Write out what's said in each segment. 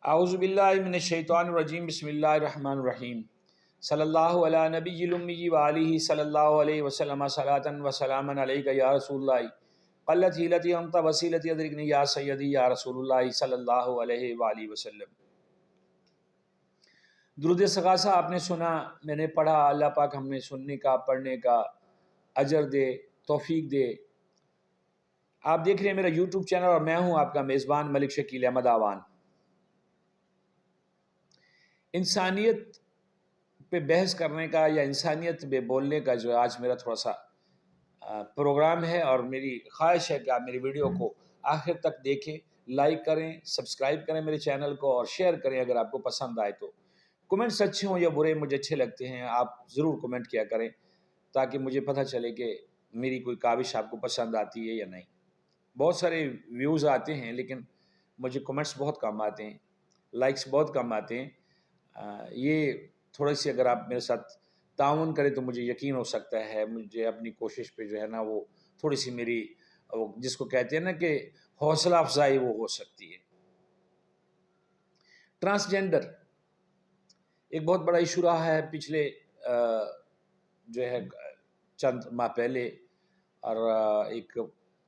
اعوذ باللہ من الشیطان الرجیم بسم اللہ الرحمن الرحیم صلی اللہ علی نبی الامی وآلہ صلی اللہ علیہ وسلم صلاۃ و سلاما علیک یا رسول اللہ قلت حیلتی انت وسیلتی ادرکنی یا سیدی یا رسول اللہ صلی اللہ علیہ وآلہ وسلم۔ درود ثقافہ آپ نے سنا، میں نے پڑھا، اللہ پاک ہم نے سننے کا پڑھنے کا اجر دے، توفیق دے۔ آپ دیکھ رہے ہیں میرا یوٹیوب چینل اور میں ہوں آپ کا میزبان ملک شکیل احمد آوان۔ انسانیت پہ بحث کرنے کا یا انسانیت پہ بولنے کا جو آج میرا تھوڑا سا پروگرام ہے، اور میری خواہش ہے کہ آپ میری ویڈیو کو آخر تک دیکھیں، لائک کریں، سبسکرائب کریں میرے چینل کو اور شیئر کریں اگر آپ کو پسند آئے تو۔ کمنٹس اچھے ہوں یا برے، مجھے اچھے لگتے ہیں، آپ ضرور کمنٹ کیا کریں تاکہ مجھے پتہ چلے کہ میری کوئی کاوش آپ کو پسند آتی ہے یا نہیں۔ بہت سارے ویوز آتے ہیں لیکن مجھے کمنٹس بہت کم آتے ہیں، لائکس بہت کم آتے ہیں۔ یہ تھوڑی سی اگر آپ میرے ساتھ تعاون کریں تو مجھے یقین ہو سکتا ہے، مجھے اپنی کوشش پہ جو ہے نا وہ تھوڑی سی میری جس کو کہتے ہیں نا کہ حوصلہ افزائی وہ ہو سکتی ہے۔ ٹرانسجینڈر ایک بہت بڑا ایشو رہا ہے پچھلے جو ہے چند ماہ پہلے، اور ایک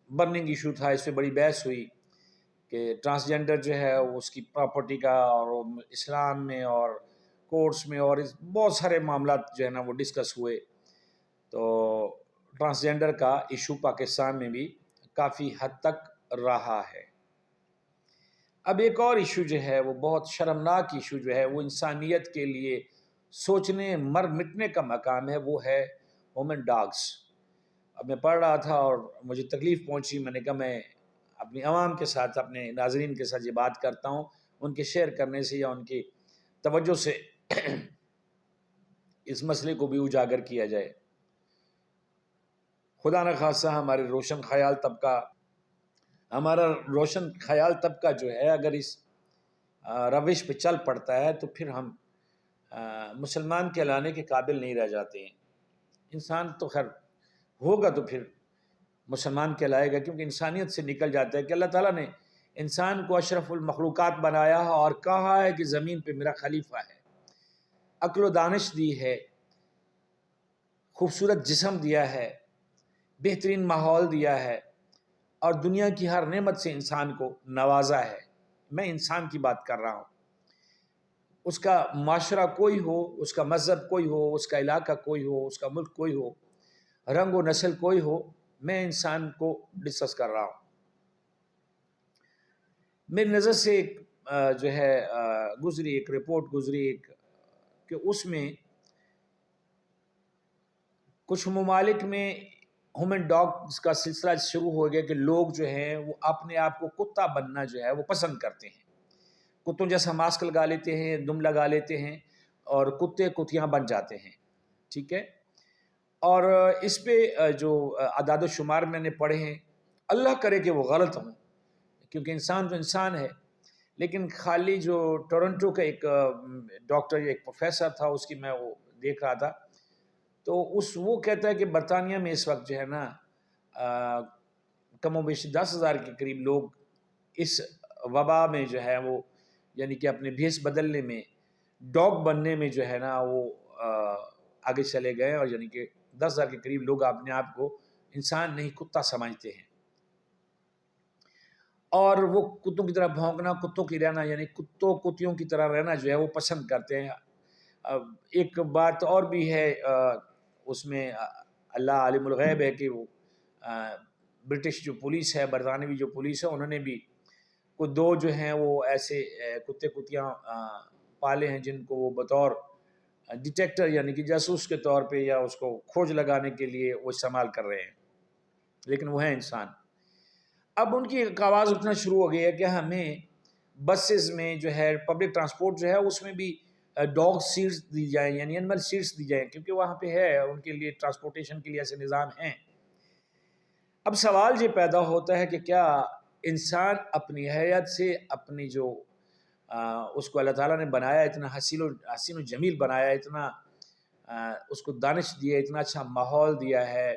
برننگ ایشو تھا، اس پہ بڑی بحث ہوئی کہ ٹرانسجینڈر جو ہے اس کی پراپرٹی کا، اور اسلام میں اور کورٹس میں اور بہت سارے معاملات جو ہے نا وہ ڈسکس ہوئے۔ تو ٹرانسجینڈر کا ایشو پاکستان میں بھی کافی حد تک رہا ہے۔ اب ایک اور ایشو جو ہے وہ بہت شرمناک ایشو جو ہے وہ انسانیت کے لیے سوچنے مر مٹنے کا مقام ہے، وہ ہے وومن ڈاگس۔ اب میں پڑھ رہا تھا اور مجھے تکلیف پہنچی، میں نے کہا میں اپنی عوام کے ساتھ، اپنے ناظرین کے ساتھ یہ بات کرتا ہوں، ان کے شیئر کرنے سے یا ان کی توجہ سے اس مسئلے کو بھی اجاگر کیا جائے۔ خدا نخواستہ ہمارا روشن خیال طبقہ جو ہے اگر اس روش پہ چل پڑتا ہے تو پھر ہم مسلمان کہلانے کے قابل نہیں رہ جاتے ہیں۔ انسان تو خیر ہوگا تو پھر مسلمان کہلائے گا، کیونکہ انسانیت سے نکل جاتا ہے کہ اللہ تعالیٰ نے انسان کو اشرف المخلوقات بنایا ہے اور کہا ہے کہ زمین پہ میرا خلیفہ ہے، عقل و دانش دی ہے، خوبصورت جسم دیا ہے، بہترین ماحول دیا ہے، اور دنیا کی ہر نعمت سے انسان کو نوازا ہے۔ میں انسان کی بات کر رہا ہوں، اس کا معاشرہ کوئی ہو، اس کا مذہب کوئی ہو، اس کا علاقہ کوئی ہو، اس کا ملک کوئی ہو، رنگ و نسل کوئی ہو، میں انسان کو ڈسکس کر رہا ہوں۔ میری نظر سے ایک جو ہے ایک رپورٹ گزری کہ اس میں کچھ ممالک میں ہیومن ڈاگز کا سلسلہ شروع ہو گیا کہ لوگ جو ہیں وہ اپنے آپ کو کتا بننا جو ہے وہ پسند کرتے ہیں، کتوں جیسا ماسک لگا لیتے ہیں، دم لگا لیتے ہیں اور کتے کتیاں بن جاتے ہیں، ٹھیک ہے۔ اور اس پہ جو اعداد و شمار میں نے پڑھے ہیں، اللہ کرے کہ وہ غلط ہوں کیونکہ انسان تو انسان ہے، لیکن خالی جو ٹورنٹو کا ایک ڈاکٹر یا ایک پروفیسر تھا، اس کی میں وہ دیکھ رہا تھا، تو وہ کہتا ہے کہ برطانیہ میں اس وقت جو ہے نا کم و بیش 10,000 کے قریب لوگ اس وبا میں جو ہے وہ یعنی کہ اپنے بھیس بدلنے میں، ڈاگ بننے میں جو ہے نا وہ آگے چلے گئے، اور یعنی کہ 10,000 کے قریب لوگ اپنے آپ کو انسان نہیں کتا سمجھتے ہیں، اور وہ کتوں کی طرح بھونکنا، کتوں کی رہنا یعنی کتیوں کی طرح رہنا جو ہے وہ پسند کرتے ہیں۔ ایک بات اور بھی ہے اس میں، اللہ عالم الغیب ہے کہ وہ برٹش جو پولیس ہے، برطانوی جو پولیس ہے، انہوں نے بھی کوئی 2 جو ہیں وہ ایسے کتے کتیاں پالے ہیں جن کو وہ بطور ڈیٹیکٹر یعنی کہ جاسوس کے طور پہ یا اس کو کھوج لگانے کے لیے وہ استعمال کر رہے ہیں، لیکن وہ ہیں انسان۔ اب ان کی ایک آواز اٹھنا شروع ہو گئی ہے کہ ہمیں بسز میں جو ہے، پبلک ٹرانسپورٹ جو ہے اس میں بھی ڈاگ سیٹس دی جائیں، یعنی اینیمل سیٹس دی جائیں، کیونکہ وہاں پہ ہے ان کے لیے ٹرانسپورٹیشن کے لیے ایسے نظام ہیں۔ اب سوال یہ پیدا ہوتا ہے کہ کیا انسان اپنی حیات سے، اپنی جو اس کو اللہ تعالیٰ نے بنایا، اتنا حسین و جمیل بنایا، اتنا اس کو دانش دیا، اتنا اچھا ماحول دیا ہے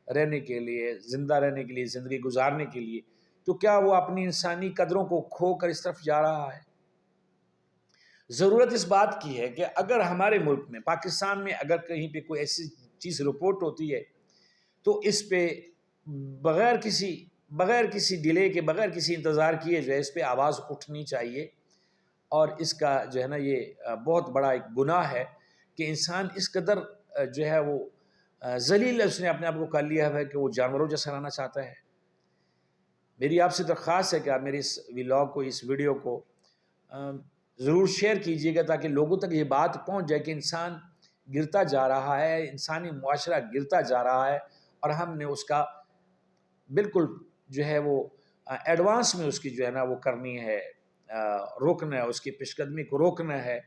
رہنے کے لیے، زندہ رہنے کے لیے، زندگی گزارنے کے لیے، تو کیا وہ اپنی انسانی قدروں کو کھو کر اس طرف جا رہا ہے؟ ضرورت اس بات کی ہے کہ اگر ہمارے ملک میں پاکستان میں اگر کہیں پہ کوئی ایسی چیز رپورٹ ہوتی ہے تو اس پہ بغیر کسی ڈیلے کے، بغیر کسی انتظار کیے جو ہے اس پہ آواز اٹھنی چاہیے۔ اور اس کا جو ہے نا یہ بہت بڑا ایک گناہ ہے کہ انسان اس قدر جو ہے وہ ذلیل اس نے اپنے آپ کو کر لیا ہے کہ وہ جانوروں جیسا رہنا چاہتا ہے۔ میری آپ سے درخواست ہے کہ آپ میری اس ولاگ کو، اس ویڈیو کو ضرور شیئر کیجئے گا تاکہ لوگوں تک یہ بات پہنچ جائے کہ انسان گرتا جا رہا ہے، انسانی معاشرہ گرتا جا رہا ہے، اور ہم نے اس کا بالکل جو ہے وہ ایڈوانس میں اس کی جو ہے نا وہ کرنی ہے، روکنا ہے، اس کی پیش قدمی کو روکنا ہے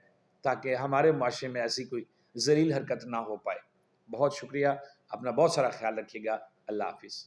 تاکہ ہمارے معاشرے میں ایسی کوئی ذلیل حرکت نہ ہو پائے۔ بہت شکریہ، اپنا بہت سارا خیال رکھیے گا۔ اللہ حافظ۔